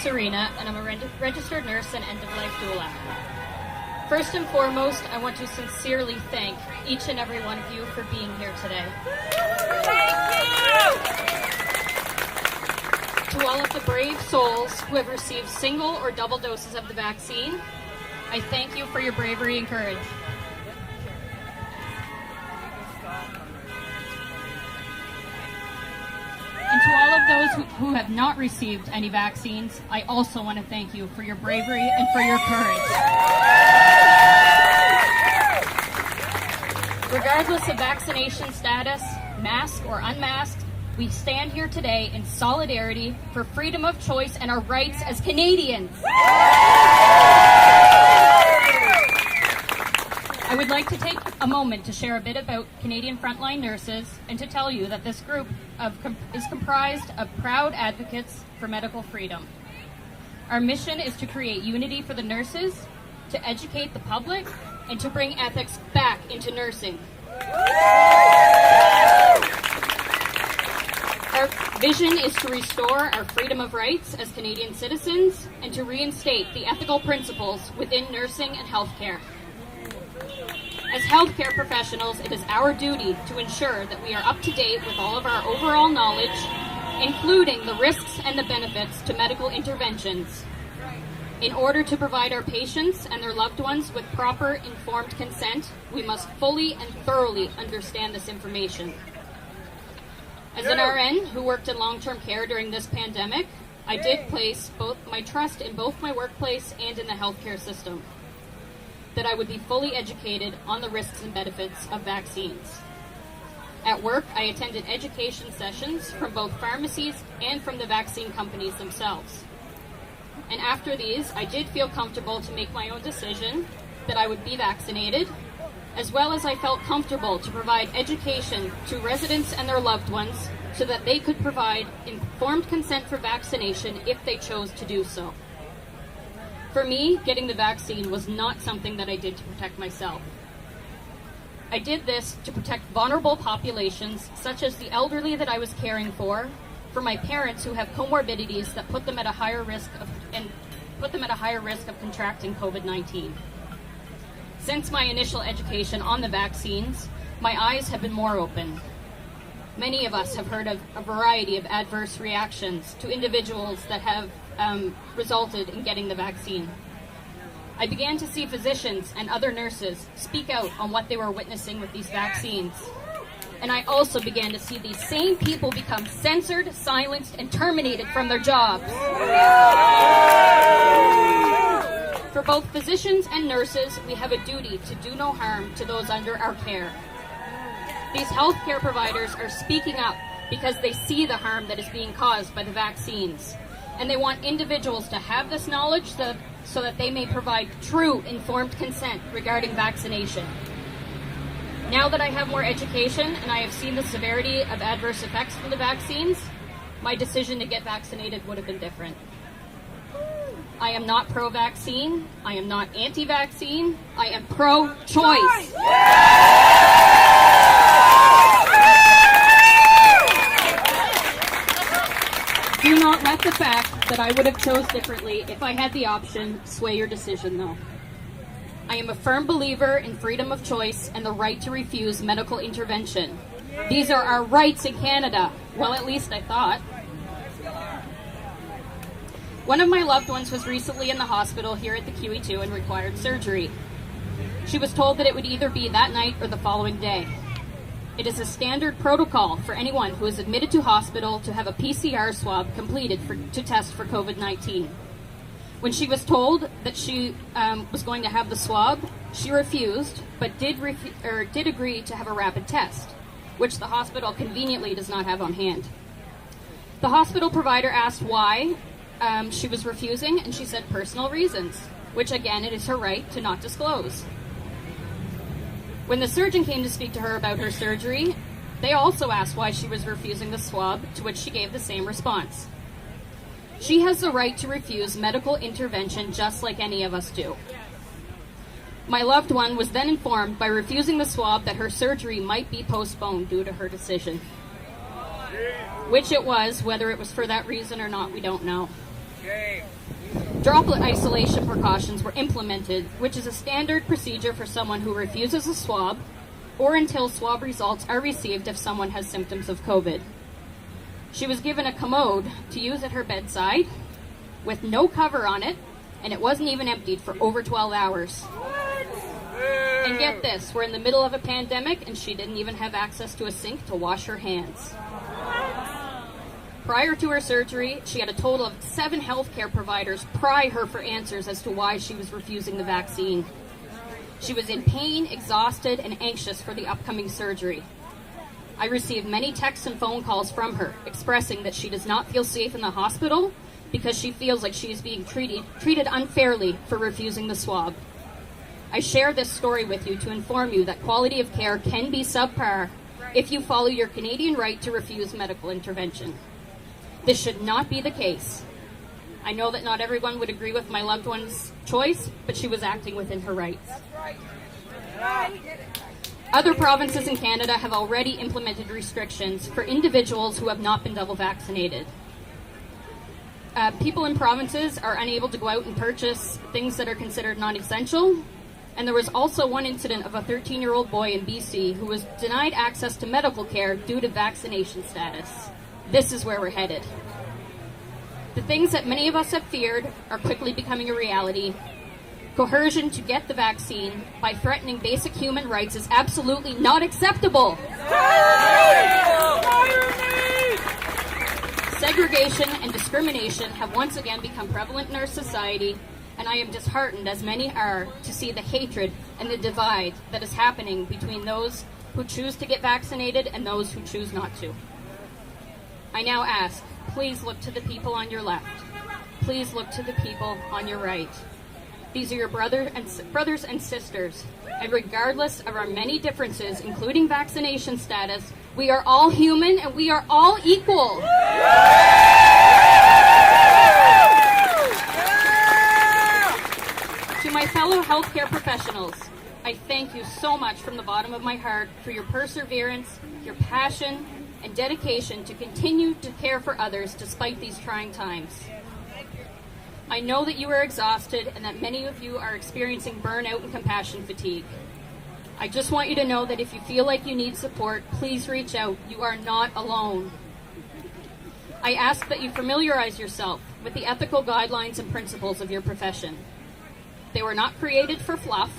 Serena, and I'm a registered nurse and end-of-life doula. First and foremost, I want to sincerely thank each and every one of you for being here today. To all of the brave souls who have received single or double doses of the vaccine, I thank you for your bravery and courage. And to all of those who have not received any vaccines, I also want to thank you for your bravery and for your courage. Regardless of vaccination status, masked or unmasked, we stand here today in solidarity for freedom of choice and our rights as Canadians. I would like to take a moment to share a bit about Canadian Frontline nurses and to tell you that this group is comprised of proud advocates for medical freedom. Our mission is to create unity for the nurses, to educate the public, and to bring ethics back into nursing. Our vision is to restore our freedom of rights as Canadian citizens and to reinstate the ethical principles within nursing and healthcare. As healthcare professionals, it is our duty to ensure that we are up to date with all of our overall knowledge, including the risks and the benefits to medical interventions. In order to provide our patients and their loved ones with proper informed consent, we must fully and thoroughly understand this information. As an RN who worked in long-term care during this pandemic, I did place my trust in both my workplace and in the healthcare system, that I would be fully educated on the risks and benefits of vaccines. At work, I attended education sessions from both pharmacies and from the vaccine companies themselves. And after these, I did feel comfortable to make my own decision that I would be vaccinated, as well as I felt comfortable to provide education to residents and their loved ones so that they could provide informed consent for vaccination if they chose to do so. For me, getting the vaccine was not something that I did to protect myself. I did this to protect vulnerable populations, such as the elderly that I was caring for my parents who have comorbidities that put them at a higher risk of contracting COVID-19. Since my initial education on the vaccines, my eyes have been more open. Many of us have heard of a variety of adverse reactions to individuals that have resulted in getting the vaccine. I began to see physicians and other nurses speak out on what they were witnessing with these vaccines. And I also began to see these same people become censored, silenced, and terminated from their jobs. For both physicians and nurses, we have a duty to do no harm to those under our care. These healthcare providers are speaking up because they see the harm that is being caused by the vaccines. And they want individuals to have this knowledge so that they may provide true informed consent regarding vaccination. Now that I have more education and I have seen the severity of adverse effects from the vaccines, my decision to get vaccinated would have been different. I am not pro-vaccine. I am not anti-vaccine. I am pro-choice. Do not let the fact that I would have chose differently if I had the option sway your decision, though. I am a firm believer in freedom of choice and the right to refuse medical intervention. These are our rights in Canada. Well, at least I thought. One of my loved ones was recently in the hospital here at the QEII and required surgery. She was told that it would either be that night or the following day. It is a standard protocol for anyone who is admitted to hospital to have a PCR swab completed to test for COVID-19. When she was told that she was going to have the swab, she refused, but did agree to have a rapid test, which the hospital conveniently does not have on hand. The hospital provider asked why she was refusing, and she said personal reasons, which again, it is her right to not disclose. When the surgeon came to speak to her about her surgery, they also asked why she was refusing the swab, to which she gave the same response. She has the right to refuse medical intervention just like any of us do. My loved one was then informed by refusing the swab that her surgery might be postponed due to her decision. Which it was, whether it was for that reason or not, we don't know. Droplet isolation precautions were implemented, which is a standard procedure for someone who refuses a swab or until swab results are received if someone has symptoms of COVID. She was given a commode to use at her bedside with no cover on it, and it wasn't even emptied for over 12 hours. And get this, we're in the middle of a pandemic and she didn't even have access to a sink to wash her hands. Prior to her surgery, she had a total of 7 healthcare providers pry her for answers as to why she was refusing the vaccine. She was in pain, exhausted, and anxious for the upcoming surgery. I received many texts and phone calls from her expressing that she does not feel safe in the hospital because she feels like she is being treated unfairly for refusing the swab. I share this story with you to inform you that quality of care can be subpar if you follow your Canadian right to refuse medical intervention. This should not be the case. I know that not everyone would agree with my loved one's choice, but she was acting within her rights. Other provinces in Canada have already implemented restrictions for individuals who have not been double vaccinated. People in provinces are unable to go out and purchase things that are considered non-essential. And there was also one incident of a 13-year-old boy in BC who was denied access to medical care due to vaccination status. This is where we're headed. The things that many of us have feared are quickly becoming a reality. Coercion to get the vaccine by threatening basic human rights is absolutely not acceptable. Segregation and discrimination have once again become prevalent in our society, and I am disheartened, as many are, to see the hatred and the divide that is happening between those who choose to get vaccinated and those who choose not to. I now ask, please look to the people on your left. Please look to the people on your right. These are your brothers and sisters, and regardless of our many differences, including vaccination status, we are all human and we are all equal. To my fellow healthcare professionals, I thank you so much from the bottom of my heart for your perseverance, your passion, and dedication to continue to care for others despite these trying times. I know that you are exhausted and that many of you are experiencing burnout and compassion fatigue. I just want you to know that if you feel like you need support, please reach out. You are not alone. I ask that you familiarize yourself with the ethical guidelines and principles of your profession. They were not created for fluff.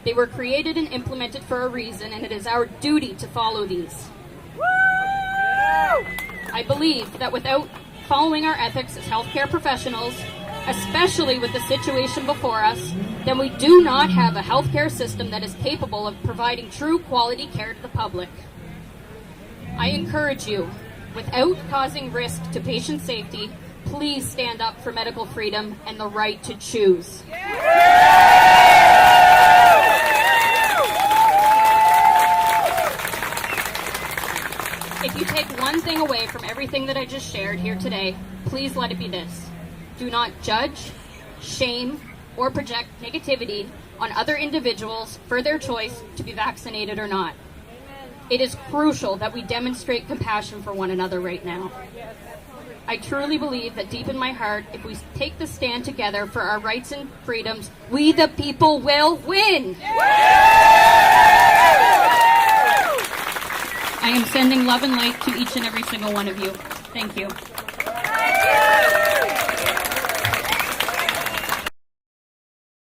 They were created and implemented for a reason, and it is our duty to follow these. I believe that without following our ethics as healthcare professionals, especially with the situation before us, then we do not have a healthcare system that is capable of providing true quality care to the public. I encourage you, without causing risk to patient safety, please stand up for medical freedom and the right to choose. If you take one thing away from everything that I just shared here today, please let it be this. Do not judge, shame, or project negativity on other individuals for their choice to be vaccinated or not. It is crucial that we demonstrate compassion for one another right now. I truly believe that deep in my heart, if we take the stand together for our rights and freedoms, we the people will win! I am sending love and light to each and every single one of you. Thank you.